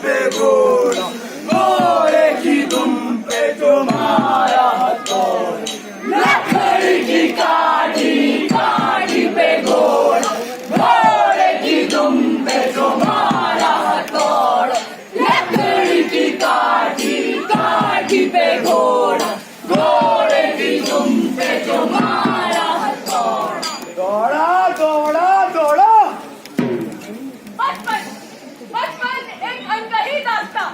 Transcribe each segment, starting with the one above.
पे घोड़ा, घोड़े की दुम पे जो मारा हथौड़ा, लकड़ी की काठी काठी पे घोड़ा, घोड़े की दुम पे जो मारा हथौड़ा, लकड़ी की काठी काठी पे घोड़ा, घोड़े की दुम पे जो मारा हथौड़ा। दौड़ा दौड़ा दौड़ा। बचपन बचपन एक अनकही दास्तां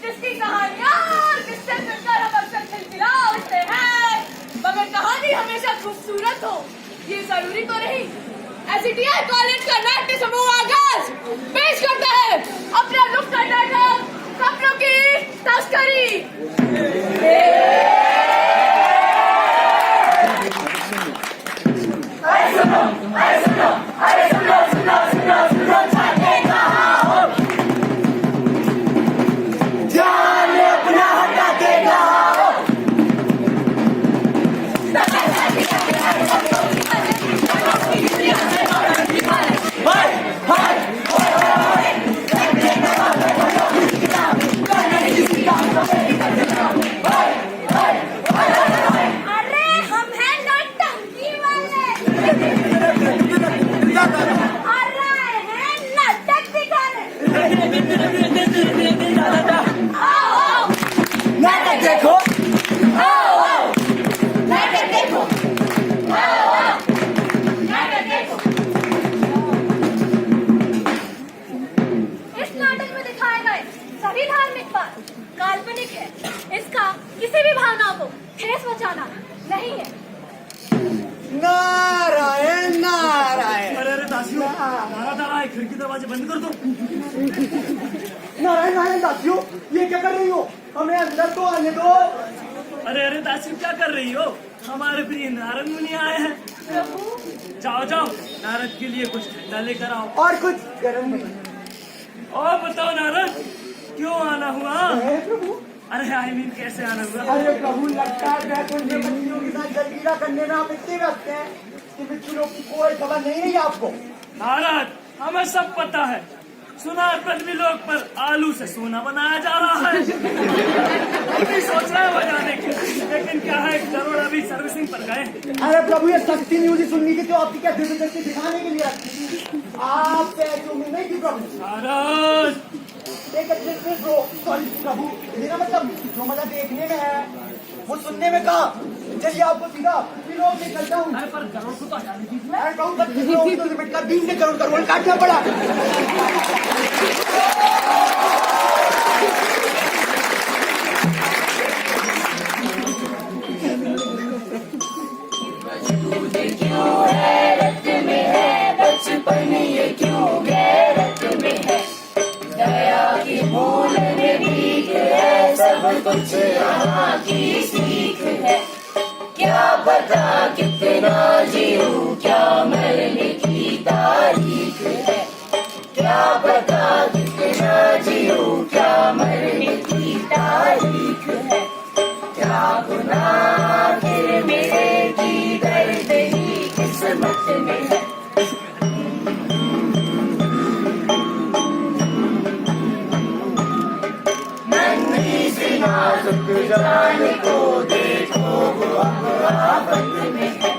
जिसकी कहानियां और किस्से सुनकर हम अक्सर खिलखिला उठते हैं, मगर कहानी हमेशा खूबसूरत हो ये जरूरी तो नहीं। एसटीआई कॉलेज का नाट्य समूह आगाज पेश करता है अपना नुक्कड़ नाटक सपनों की तस्करी। काल्पनिक है, इसका किसी भी भावना को ठेस पहुंचाना नहीं है। नारायण नारायण। अरे अरे दासियों, नारा है, खिड़की दरवाजे बंद कर दो। नारायण नारायण दासियों, ये क्या कर रही हो? हमें अंदर तो आने दो। अरे अरे दासियों, क्या कर रही हो? हमारे प्रिय नारद मुनि आए हैं। जाओ जाओ, नारद के लिए कुछ ठंडा लेकर आओ और कुछ गर्म भी। और बताओ नारद, क्यों आना हुआ? प्रभु, अरे आई मीन कैसे आना हुआ? अरे प्रभु, लगता है बैकुंठ में बच्चियों के साथ जलक्रीड़ा करने में आप इतने व्यस्त हैं कि बिच्छुओं की कोई खबर नहीं है आपको। नारद, हमें सब पता है। सुना पृथ्वी लोक पर आलू से सोना बनाया जा रहा है। हम भी सोच रहे हैं बजाने की, लेकिन क्या है, करोड़ अभी सर्विसिंग पर गए। अरे प्रभु, ये सच्ची न्यूज ही सुननी थी तो आपकी क्या दिव्य दृष्टि दिखाने के लिए रखी थी। आप पैसों में नहीं थी प्रभु। नारद, सॉरी प्रभु, मेरा मतलब जो मजा देखने में है वो सुनने में कहा। चलिए आपको सीधा लोग निकलता हूँ। अरे पर करोड़ को तो हटाने दीजिए। अरे कहूँ 25 लोग तो लिमिट का 20 करोड़ का रोल काटना पड़ा। क्यों है रक्त में है बचपन, ये क्यों गैरत में है, दया की भूल में भीख है, सब कुछ यहाँ की सीख है। क्या पता कितना जीऊं, क्या मरने की तारीख है, क्या पता कितना जीऊं, क्या मरने की तारीख है। क्या गुनाह फिर मेरे की दर्द ही किस्मत में है। नन्ही सी नाजुक जान को देखो, वो अब आफत में है।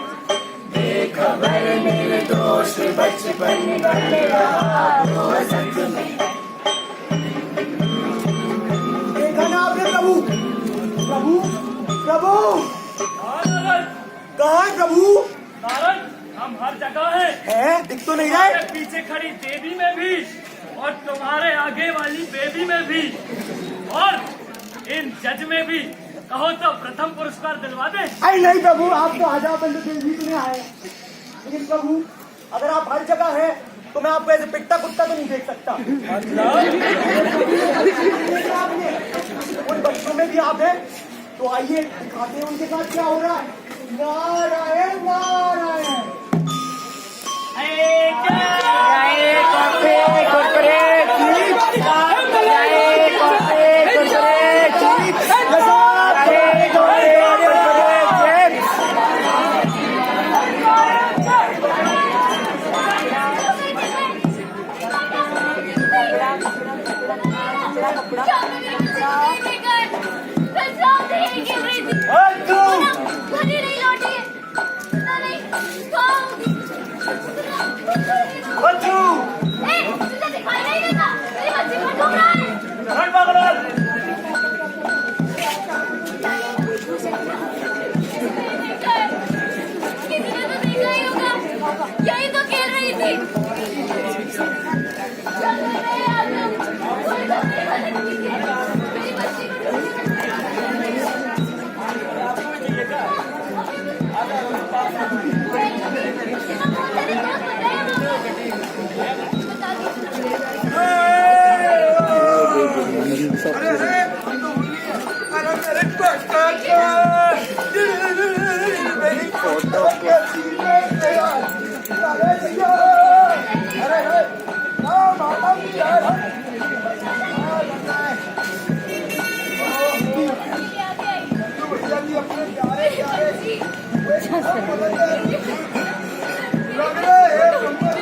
बेखबर निर्दोष बचपन बन रहा दोज़ख में है। देखा ना आपने प्रभु? प्रभु प्रभु नारद, कहाँ है प्रभु? नारद, हम हर जगह हैं। है दिख तो नहीं रहा है। तुम्हारे पीछे खड़ी देवी में भी, और तुम्हारे आगे वाली बेबी में भी, और इन जज में भी। कहो तो प्रथम पुरस्कार दिलवा दे। अरे नहीं प्रभु, आप तो हजार बंदे देवी में आए। लेकिन प्रभु, अगर आप हर जगह हैं तो मैं आपको ऐसे पिटता कुत्ता तो नहीं देख सकता। आपने उन बच्चों में भी आप हैं, तो आइए दिखाते हैं उनके साथ क्या हो रहा है। नारायण नारायण।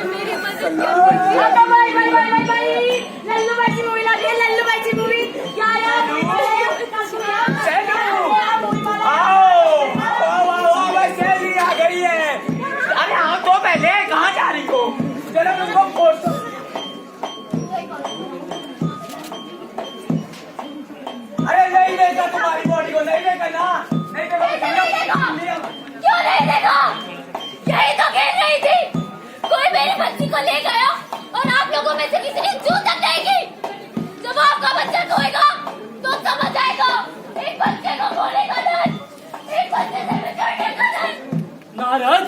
मेरी मदद करो। भाई लल्लू भाई की मूवी लगी है, लल्लू भाई की मूवी। क्या यार आ गई है। अरे हाँ तो पहले कहाँ जा रही हो? चलो तुमको फोर्स। अरे नहीं देखा तुम्हारी बॉडी को, नहीं देखा ना, नहीं देखा। क्यों नहीं देखा? यही तो खेल रही थी। कोई मेरी बच्ची को ले गया और आप लोगों में से किसी ने जू तक नहीं की। जब आपका बच्चा सोएगा तो समझ आएगा। एक बच्चे को बोलेगा नहीं, एक बच्चे से बिछड़ने का नहीं। नारद,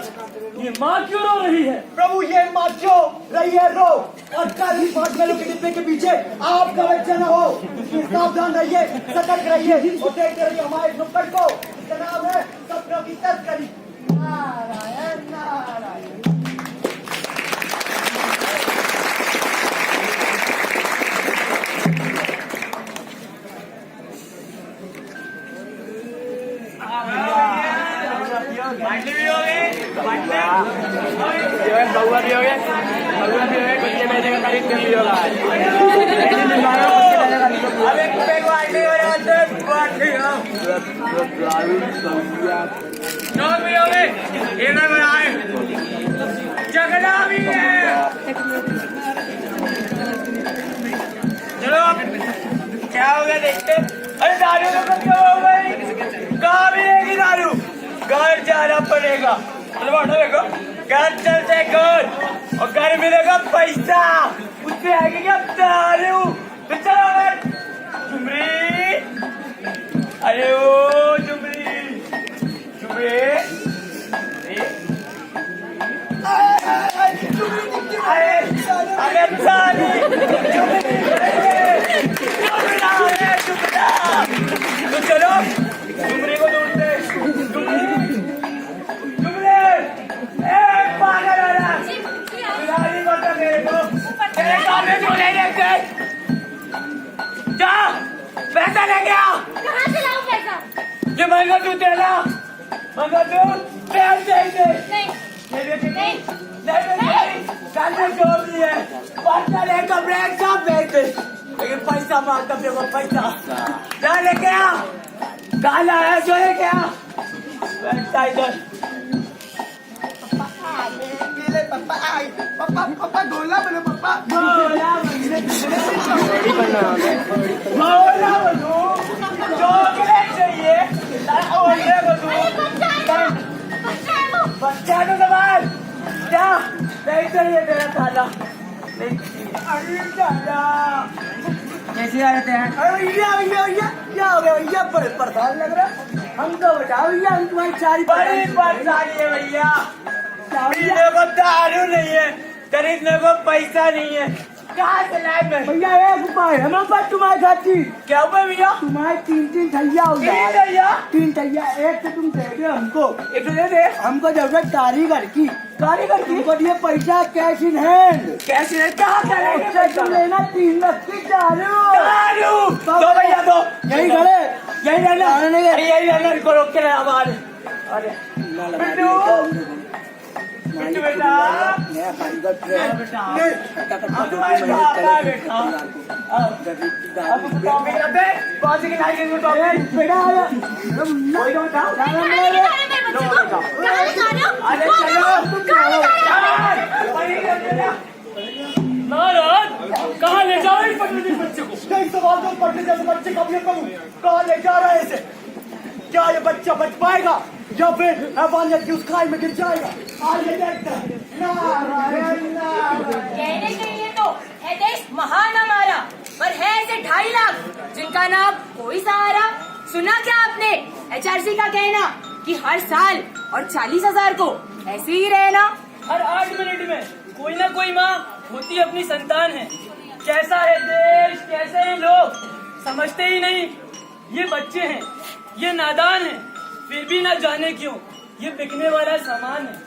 ये माँ क्यों रो रही है? प्रभु ये माँ क्यों रही है रो? और कल ही 5 किलो के डिब्बे के पीछे आपका बच्चा न हो। इसलिए सावधान रहिए, सतर्क रहिए और देखते रहिए हमारे नुक्कड़ को। इसका नाम है सपनों की तस्करी। नारायण नारायण। बाटली भी हो गई, बउआ भी हो गए, बच्चे मैंने का खरीद कर लिया होगा। अब एक रुपए को बाटली हो रहा है, बाटली हो। नोट भी हो गए, इधर में आए, जगड़ा भी है। चलो क्या हो गया देखते। अरे दारू तो क्या हो गई? कहाँ मिलेगी दारू? घर जाना पड़ेगा। चलो बैठो, देखो घर चलते घर और घर मिलेगा पैसा, उससे आगे क्या दारू। तो चलो झुमरी, अरे ओ झुमरी, झुमरी, अरे अरे साली तो चलो झुमरी को ढूंढते। जा पैसा ले गया। कहाँ से लाऊं पैसा? ये महंगा दूध देना, महंगा दूध तेल दे दे। नहीं नहीं नहीं कल में जो भी है पैसा लेकर ब्रेक सब बेच दे, लेकिन पैसा मांगता फिर वो पैसा जा लेके आ। कहाँ लाया जो लेके आ पैसा इधर। पापा गोला बनो, पापा गोला बनो, चॉकलेट चाहिए। बच्चा तो सवाल क्या नहीं चाहिए तेरा थाला। अरे दादा कैसे आ रहे हैं? अरे भैया भैया भैया क्या हो गया भैया? बड़े परेशान लग रहा है। हमको बताओ भैया, हम तुम्हारी सारी बड़ी परेशानी है भैया। पीने को दारू नहीं है, खरीदने को पैसा नहीं है, कहाँ से लाए मैं? भैया एक उपाय हमारे पास तुम्हारे खाती। क्या उपाय भैया? तुम्हारे 3 थैया हो जाए। 3 थैया, एक तो तुम दे दे हमको, एक तो दे दे हमको जरूरत कारीगर की। कारीगर की हमको दिए पैसा cash in hand. Cash in hand कहाँ करेंगे? तुम लेना 3 लाख की दारू। दारू दो भैया दो, यही घरे यही रहना, यही रहना को रोक के रहा हमारे। अरे बेटा नया कारीगर बेटा नारद, कहाँ ले जा रहे पढ़ने के बच्चे को? सवाल तो पढ़ने जैसे बच्चे कब ये करूँ? कहाँ ले जा रहे हैं इसे? क्या ये बच्चा बच पाएगा या फिर हैवानियत की उस खाई में गिर जाएगा? आइए देखते हैं। नारायण नारायण। कहने के लिए तो है देश महान हमारा, पर है ऐसे 2.5 लाख जिनका नाम कोई सहारा। सुना क्या आपने HRC का कहना कि हर साल और 40,000 को ऐसे ही रहना? हर 8 मिनट में कोई ना कोई माँ होती अपनी संतान है। कैसा है देश, कैसे हैं लोग, समझते ही नहीं। ये बच्चे हैं, ये नादान हैं, फिर भी ना जाने क्यों ये बिकने वाला सामान है।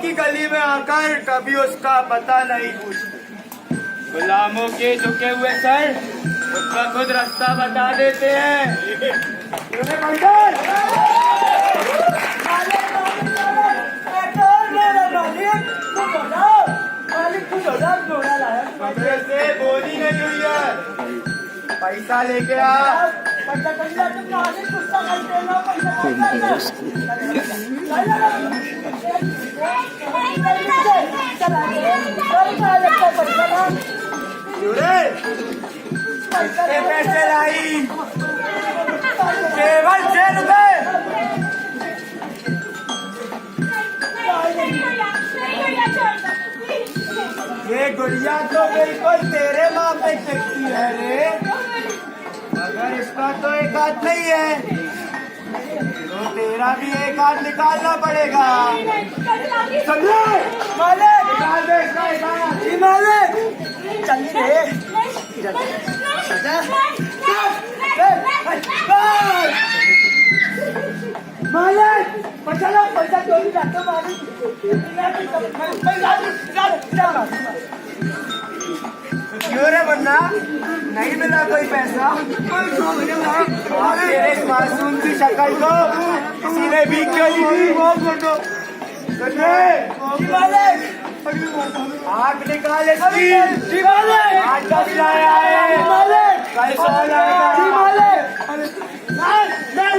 की गली में आकर कभी उसका पता नहीं पूछते। गुलामों के झुके हुए सर उसका खुद रास्ता बता देते हैं। से बोली नहीं हुई है, पैसा लेके आ। कितने पैसे लाई? केवल 6 रुपए। ये गुड़िया तो बिल्कुल तेरे माँ पे चलती है रे, मगर इसका तो एक हाथ नहीं है, तो तेरा भी एक हाथ निकालना पड़ेगा। समझे? मालिक निकाल दे इसका एक हाथ। जी मालिक चलिए रे। मालिक चलो पैसा क्यों नहीं जाते मालिक? क्यों रे बन्ना, नहीं मिला कोई पैसा? तेरे इस मासूम की शक्ल को किसी ने भी क्यों ली? आग निकाल इसकी। आज 10 लाया है, कल 100 लाएगा।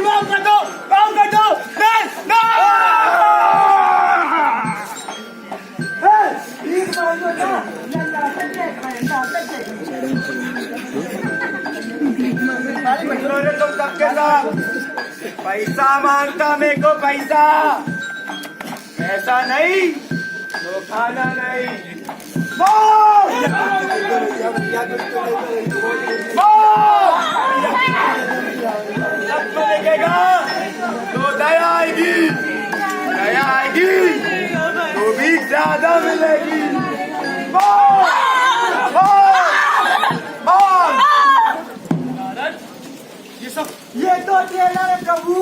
काम कर दो, काम कर दो। तुम सबके साथ पैसा मांगता मेरे को पैसा, ऐसा नहीं तो खाना नहीं। जब तो देखेगा तो दया आएगी, दया आएगी तो भी ज्यादा मिलेगी। ये तो ट्रेलर है प्रभु,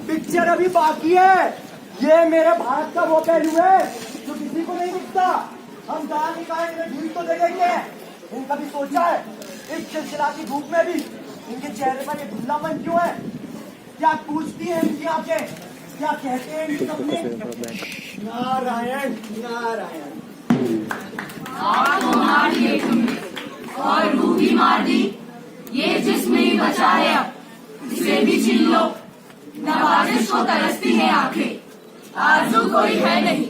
पिक्चर अभी बाकी है। ये मेरे भारत का वो पहलू है जो किसी को नहीं दिखता। हम जहाँ निकाय में ढूंढ तो देखेंगे। इनका भी सोचा है इस सिलसिला की धूप में भी इनके चेहरे पर ये धुंधलापन क्यों है? क्या पूछती है इनकी आंखें, क्या कहते हैं इनके सपने? नारायण नारायण। आग मार दिए तुमने और रूह भी मार दी, ये जिस्म ही बचा है अब, इसे भी छीन लो। नवाजिश को तरसती है आंखें, आरज़ू कोई है नहीं,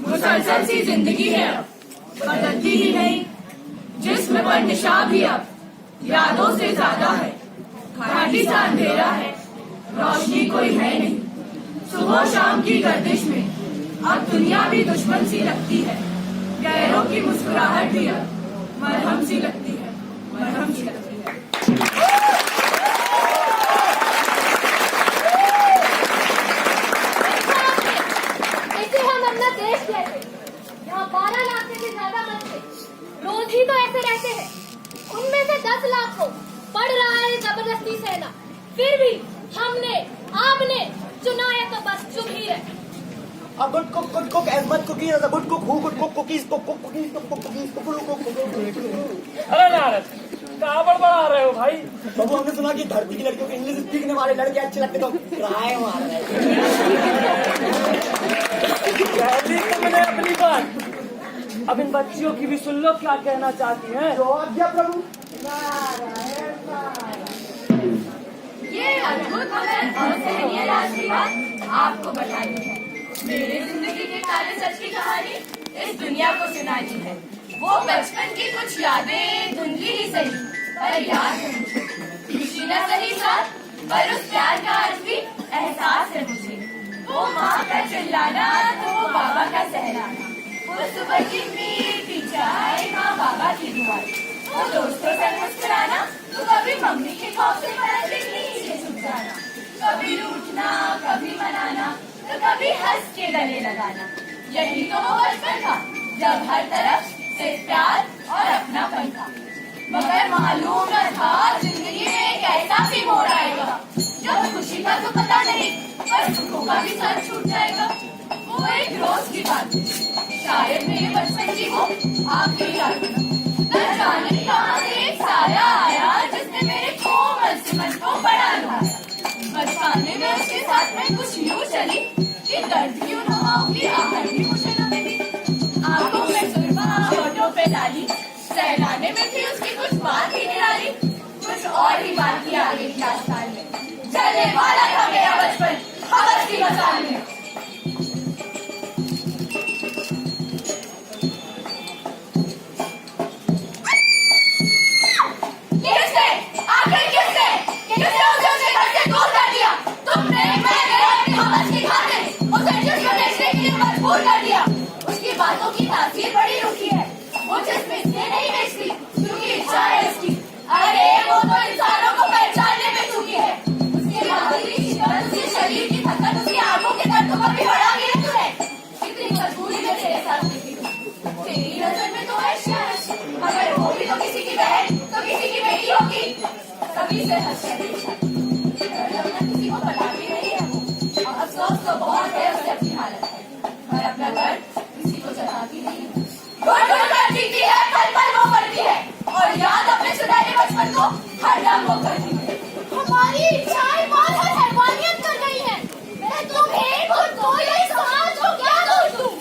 मुसलसल सी जिंदगी है अब, बदलती ही नहीं। जिस्म पर निशा भी अब यादों से ज्यादा है, घाटी सा अंधेरा है, रोशनी कोई है नहीं। सुबह शाम की गर्दिश में अब दुनिया भी दुश्मन सी लगती है, गैरों की मुस्कुराहट भी अब मरहम सी लगती है, मरहम सी लगती है। यहाँ 12 लाख से भी ज्यादा बच्चे रोज ही तो ऐसे रहते हैं। उनमें से 10 लाख को पढ़ रहा है जबरदस्ती सहना, फिर भी हमने आपने चुना है तो बस चुप ही रहे। Good cook Ahmed cookies, good cook who good cook cookies cookies. अरे नारद कहाँ बड़बड़ा रहे हो भाई? बाबू हमने सुना कि धरती की लड़कियों को इंग्लिश सीखने वाले लड़के अच्छे लगते तो ट्राई मार रहे कहती तुमने अपनी बात, अब इन बच्चियों की भी सुन लो क्या कहना चाहती हैं। तो आज्ञा प्रभु। ये अद्भुत मगर असहनीय राष्ट्रीय बात आपको बतानी है। मेरे जिंदगी के काले सच की कहानी इस दुनिया को सुनानी है। वो बचपन की कुछ यादें धुंधली ही सही पर याद है मुझे, खुशी न सही साथ पर उस प्यार का आज भी एहसास है मुझे। वो माँ का चिल्लाना तो वो बाबा का सहलाना, वो सुबह की मीठी चाय माँ बाबा की दुआएं, वो दोस्तों से मुस्कुराना तो कभी मम्मी के खौफ से पलक नीचे छुप जाना, कभी रूठना कभी मनाना तो कभी हंस के गले लगाना। यही तो वो बचपन था जब हर तरफ सिर्फ प्यार और अपनापन था। मगर मालूम न था जिंदगी में एक ऐसा भी मोड़ आएगा जब खुशी का तो पता नहीं पर सुखों का भी साथ छूट जाएगा। वो वो एक रोज की बात है, शायद मेरे बचपन की हो आखिरी रात। न जाने कहाँ से एक साया आया जिसने मेरे कोमल से मन को बड़ा लुभाया। बचपने में उसके साथ में कुछ यूं चली कि दर्द क्यों न हो कि आहट भी मुझे न मिली। आंखों में सुरमा, होठों पे लाली, सहलाने में थी उसकी कुछ बात ही निराली। कुछ और ही बाकी आगे की आस्थान में, चलने वाला था मेरा बचपन हवस की मसाल में। किसने? आखिर किसने? किसने उसे उसके घर से दूर कर दिया? तुमने, मैंने अपनी हवस की खातिर उसे जिस्म बेचने के लिए मजबूर कर दिया। उसकी बातों की तासीर बड़ी रूखी है, वो जिस्म इसलिए नहीं बेचती क्योंकि इच्छा है इसकी। अरे वो तो इंसानों को पहचानने में चूकी है। उसके बाहरी की शिकन, उसके शरीर की थकन, उसकी आंखों के दर्द को भी बढ़ा दिया तूने। कितनी मजबूरी में तेरे साथ निकली हूँ। तेरी नजर में तो ऐसा है, मगर वो भी तो किसी की बहन, तो किसी की बेटी होगी। कभी से हंस कर देखा, अपना किसी को बताती नहीं है वो। और अफसोस तो बहुत है उसे अपनी हालत है, पर अपना दर्द किसी को जताती नहीं है। घुट-घुट कर जीती है, पल-पल वो मरती है, और याद अपने सुनहरे बचपन को हरदम वो करती है। हमारी इच्छाएं बहुत हैवानियत कर गई हैं। मैं तुम्हें खुद को या इस समाज को क्या दोष दूं?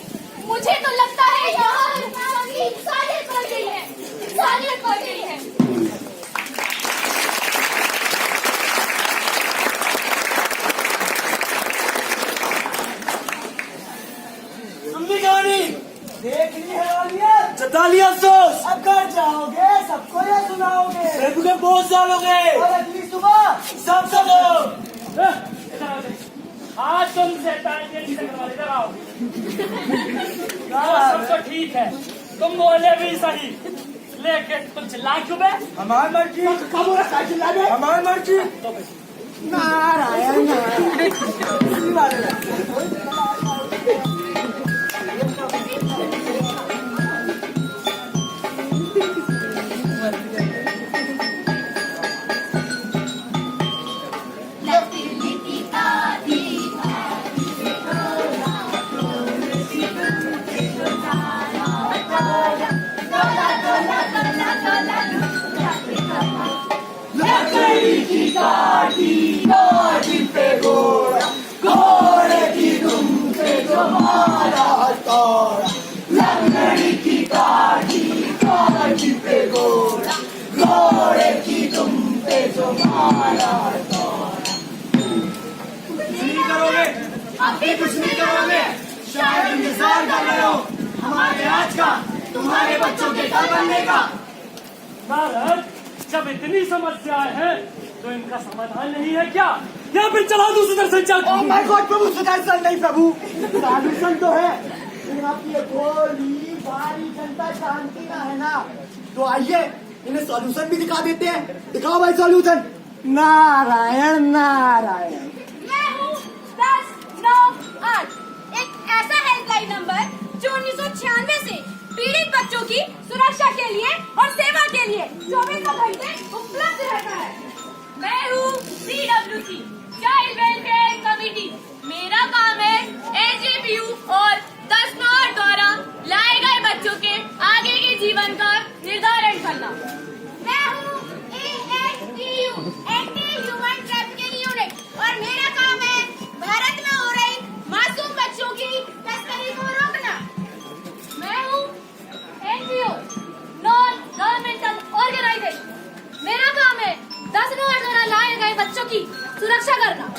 मुझे तो लगता है यहाँ इंसानियत बढ़ गई है, इंसानियत बढ़ गई है। सुननी कहानी, देख ली हैवानियत, जता लिया अफसोस। अब घर जाओगे, सबको ये सुनाओगे। प्रभु के बहुत साल हो गए, और अगली सुबह सब सब हो। आज तुम शैतान से करवा ले लगाओ। सब तो ठीक है, तुम बोले भी सही, लेकिन तुम चिल्ला क्यों बे? हमारी मर्जी, कब रखा चिल्ला दे, हमारी मर्जी। नारायण अभी कुछ नहीं करोगे, शायद इंतजार कर रहे हो हमारे आज का, तुम्हारे बच्चों के कल बनने का। नारद, जब इतनी समस्याएं हैं तो इनका समाधान नहीं है क्या? या फिर चला दूं सुदर्शन चक्र? ओह माय गॉड प्रभु, सुदर्शन नहीं प्रभु, सॉल्यूशन तो है। लेकिन आपकी ये भोली भारी जनता जानती ना है ना, तो आइए इन्हें सॉल्यूशन भी दिखा देते हैं। दिखाओ भाई सॉल्यूशन। नारायण नारायण। मैं हूँ 1098, एक ऐसा हेल्पलाइन नंबर जो 1996 से पीड़ित बच्चों की सुरक्षा के लिए और सेवा के लिए 24 घंटे उपलब्ध रहता है। मैं हूँ CWC, चाइल्ड वेलफेयर कमेटी। मेरा काम है AJPU और 1098 द्वारा लाए गए बच्चों के आगे के जीवन का निर्धारण करना। मैं हूँ AHTU, anti human trafficking unit, और मेरा काम है भारत में हो रही मासूम बच्चों की तस्करी को रोकना। मैं हूँ NGO, नॉन गवर्नमेंटल ऑर्गेनाइजेशन। मेरा काम है 1098 द्वारा लाए गए बच्चों की सुरक्षा करना।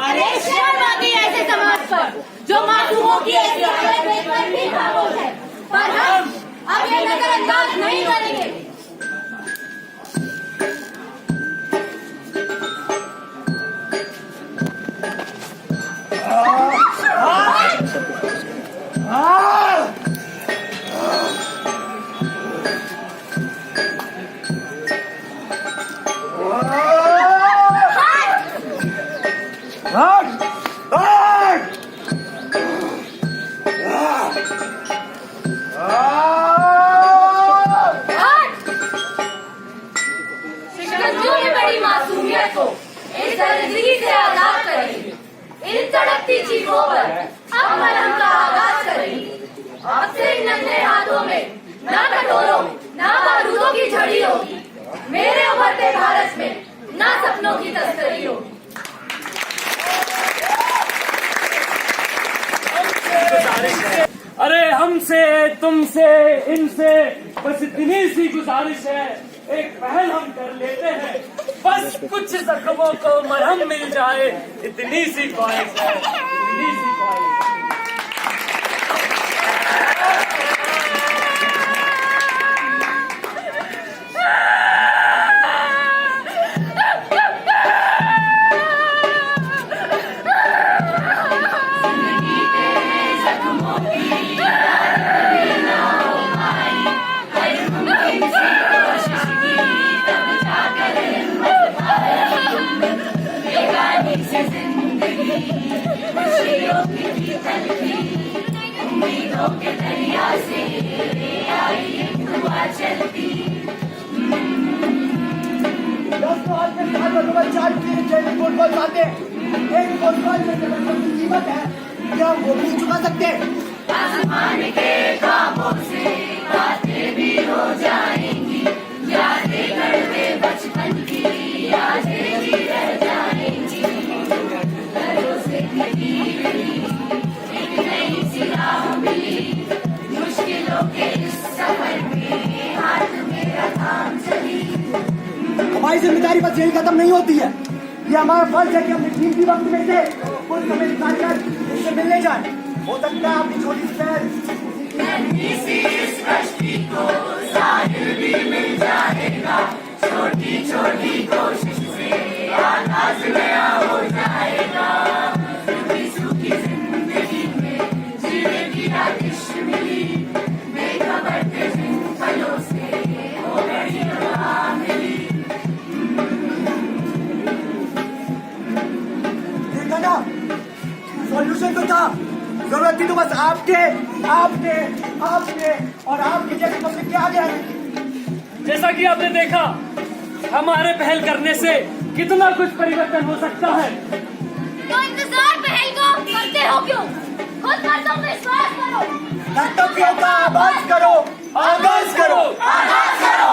अरे शर्म आती है ऐसे समाज पर जो मासूमों की ऐसी हालत देखकर भी खामोश है, पर हम अब ये नजरअंदाज नहीं करेंगे। इस दरिद्री से आजाद करेंगे। इन तड़पती चीखों पर अब मरहम का आगाज करेंगे। अब से इन नन्हे हाथों में ना कटोरों ना बारूदों की झड़ी होगी। मेरे उभरते भारत में ना सपनों की तस्करी होगी। अरे हमसे तुमसे इनसे बस इतनी सी गुजारिश है, एक पहल हम कर लेते हैं, बस कुछ जख्मों को मरहम मिल जाए, इतनी सी ख्वाहिश है, इतनी सी ख्वाहिश। कीमत है क्या वो भी चुका सकते? आसमान के ख्वाबों से बातें भी हो जाएंगी, यादें करते बचपन की यादें भी रह जाएंगी। घरों से कटी गई एक नई सी राह मिली, मुश्किलों के इस सफर में हाथ मेरा थाम चली। हमारी जिम्मेदारी बस यही खत्म नहीं होती है, ये हमारा फर्ज है कि हम कीमती वक्त में से कुछ समय निकालकर इससे मिलने जाए। हो सकता है आपकी छोटी सी पहल इस कश्ती को साहिल भी मिल जाएगा, छोटी छोटी कोशिश से आगाज नया हो जाएगा। सूखी सूखी जिंदगी में जीने की आतिश मिली, बेखबर थे जिन पलों से वो बड़ी राह मिली। देखा ना, सॉल्यूशन तो था, जरूरत थी तो बस आपके आपके आपके और आपके जैसे मसले के आगे आने की। जैसा कि आपने देखा, हमारे पहल करने से कितना कुछ परिवर्तन हो सकता है। तो इंतजार पहल को करते हो क्यों? खुद मर्दों पे विश्वास करो। कर्तव्यों का आगाज करो, आगाज करो, आगाज करो।